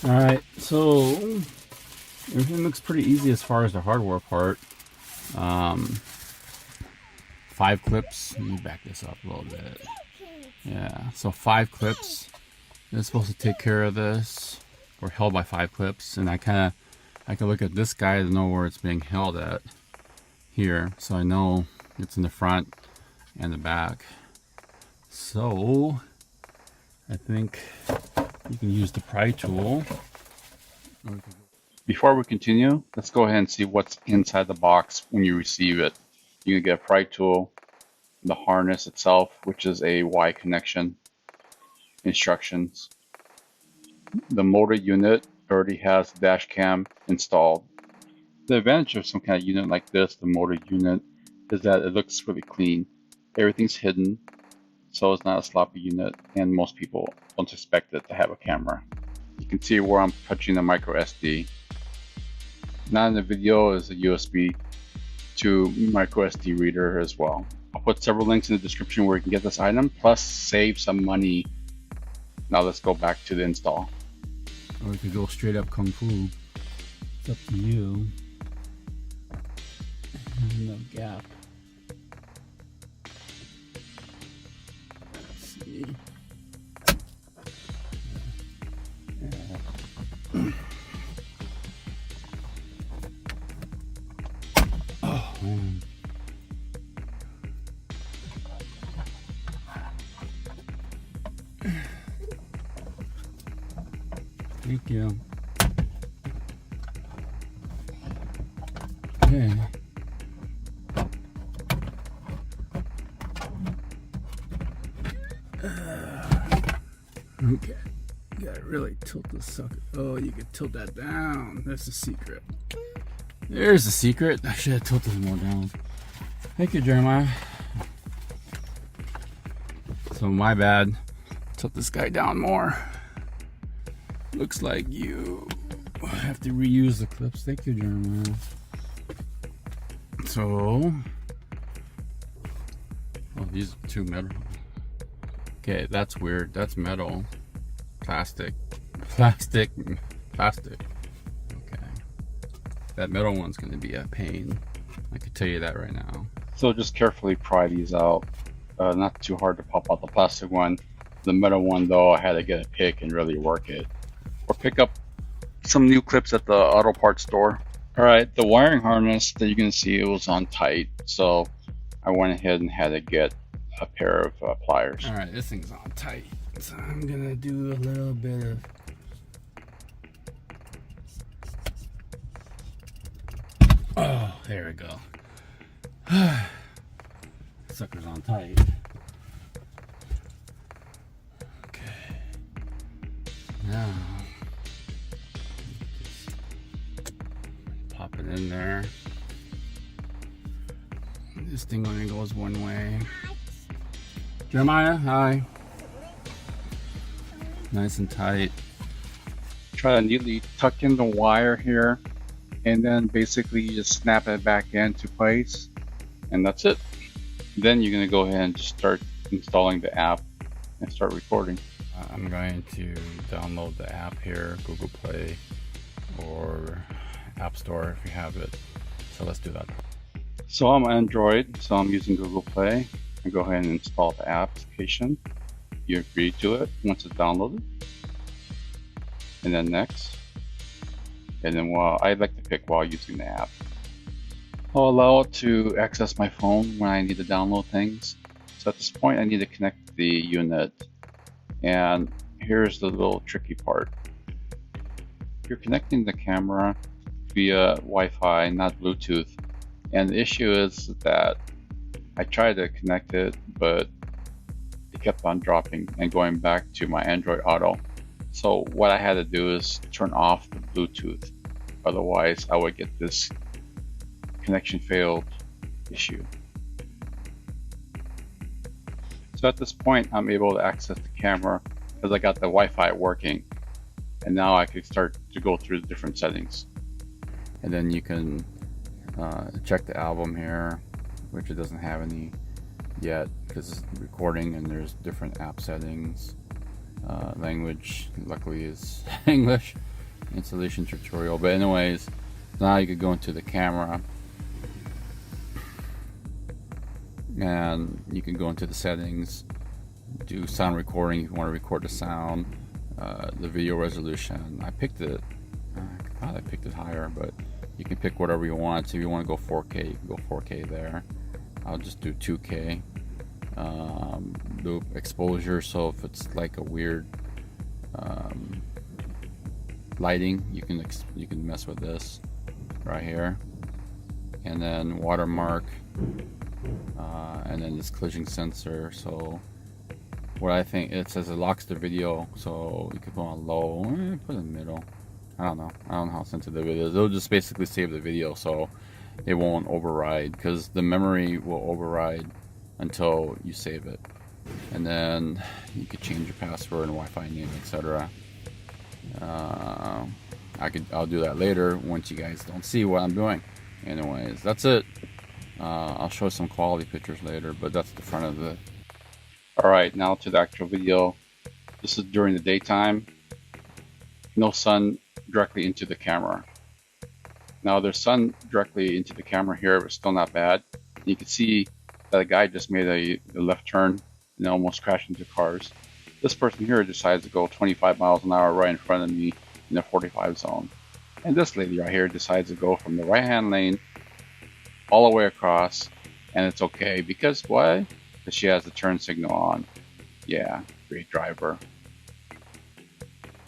Alright, so everything looks pretty easy as far as the hardware part. 5 clips. Let me back this up a little bit. Yeah, so 5 clips. It's supposed to take care of this. We're held by 5 clips, and I can look at this guy to know where it's being held at here, so I know it's in the front and the back. So I think you can use the pry tool. Before we continue, let's go ahead and see what's inside the box when you receive it. You can get a pry tool, the harness itself, which is a Y connection, instructions. The motor unit already has dash cam installed. The advantage of some kind of unit like this, the motor unit, is that it looks really clean. Everything's hidden, so it's not a sloppy unit, and most people don't expect it to have a camera. You can see where I'm touching the micro SD. Now in the video is a USB to micro SD reader as well. I'll put several links in the description where you can get this item, plus save some money. Now let's go back to the install. Or we could go straight up Kung Fu. It's up to you. No gap. Let's see. Oh man. Thank you. Okay. Okay. You gotta really tilt this sucker. Oh, you can tilt that down. That's the secret. There's the secret. I should have tilted it more down. Thank you, Jeremiah. So my bad. Tilt this guy down more. Looks like you have to reuse the clips. Thank you, Jeremiah. So, oh, these are 2 metal. Okay, that's weird. That's metal. Plastic. Okay. That metal one's going to be a pain. I can tell you that right now. So just carefully pry these out. Not too hard to pop out the plastic one. The metal one, though, I had to get a pick and really work it. Or pick up some new clips at the auto parts store. Alright, the wiring harness that you can see, it was on tight, so I went ahead and had to get a pair of pliers. Alright, this thing's on tight, so I'm gonna do a little bit of oh, there we go. Sucker's on tight. Okay. Now pop it in there. This thing only goes one way. Jeremiah, hi. Nice and tight. Try to neatly tuck in the wire here, and then basically you just snap it back into place, and that's it. Then you're gonna go ahead and just start installing the app and start recording. I'm going to download the app here, Google Play or App Store if you have it. So let's do that. So I'm Android, so I'm using Google Play. I go ahead and install the application. You agree to it once it's downloaded, and then next. And then I like to pick while using the app. I'll allow it to access my phone when I need to download things. So at this point, I need to connect the unit. And here's the little tricky part. You're connecting the camera via Wi-Fi, not Bluetooth. And the issue is that I tried to connect it, but it kept on dropping and going back to my Android Auto. So what I had to do is turn off the Bluetooth. Otherwise, I would get this connection failed issue. So at this point, I'm able to access the camera because I got the Wi-Fi working. And now I can start to go through the different settings. And then you can check the album here, which it doesn't have any yet because it's recording, and there's different app settings. Language, luckily, is English. Installation tutorial. But anyways, now you could go into the camera and you can go into the settings, do sound recording if you want to record the sound, the video resolution. I picked it, I thought I picked it higher, but you can pick whatever you want. So if you want to go 4K, you can go 4K there. I'll just do 2K. Do exposure, so if it's like a weird lighting, you can mess with this right here. And then watermark, and then this collision sensor. So what I think, it says it locks the video, so you can put on low, put it in the middle. I don't know how sensitive it is. It'll just basically save the video, so it won't override, because the memory will override until you save it. And then you could change your password and Wi-Fi name, etc. I'll do that later once you guys don't see what I'm doing. Anyways, that's it. I'll show some quality pictures later, but that's the front of it. Alright, now to the actual video. This is during the daytime. No sun directly into the camera. Now there's sun directly into the camera here, but still not bad. You can see that a guy just made a left turn and almost crashed into cars. This person here decides to go 25 miles an hour right in front of me in the 45 zone. And this lady right here decides to go from the right-hand lane all the way across, and it's okay, because why? Because she has the turn signal on. Yeah, great driver.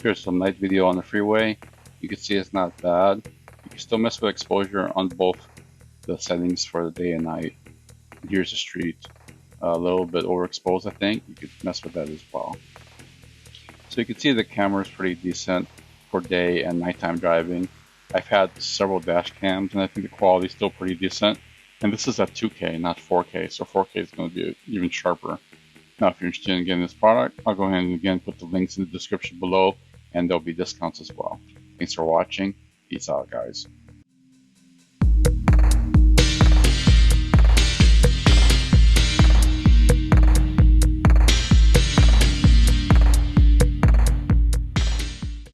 Here's some night video on the freeway. You can see it's not bad. You can still mess with exposure on both the settings for the day and night. Here's the street. A little bit overexposed, I think. You could mess with that as well. So you can see the camera is pretty decent for day and nighttime driving. I've had several dash cams, and I think the quality is still pretty decent. And this is at 2K, not 4K, so 4K is going to be even sharper. Now, if you're interested in getting this product, I'll go ahead and again put the links in the description below, and there'll be discounts as well. Thanks for watching. Peace out, guys.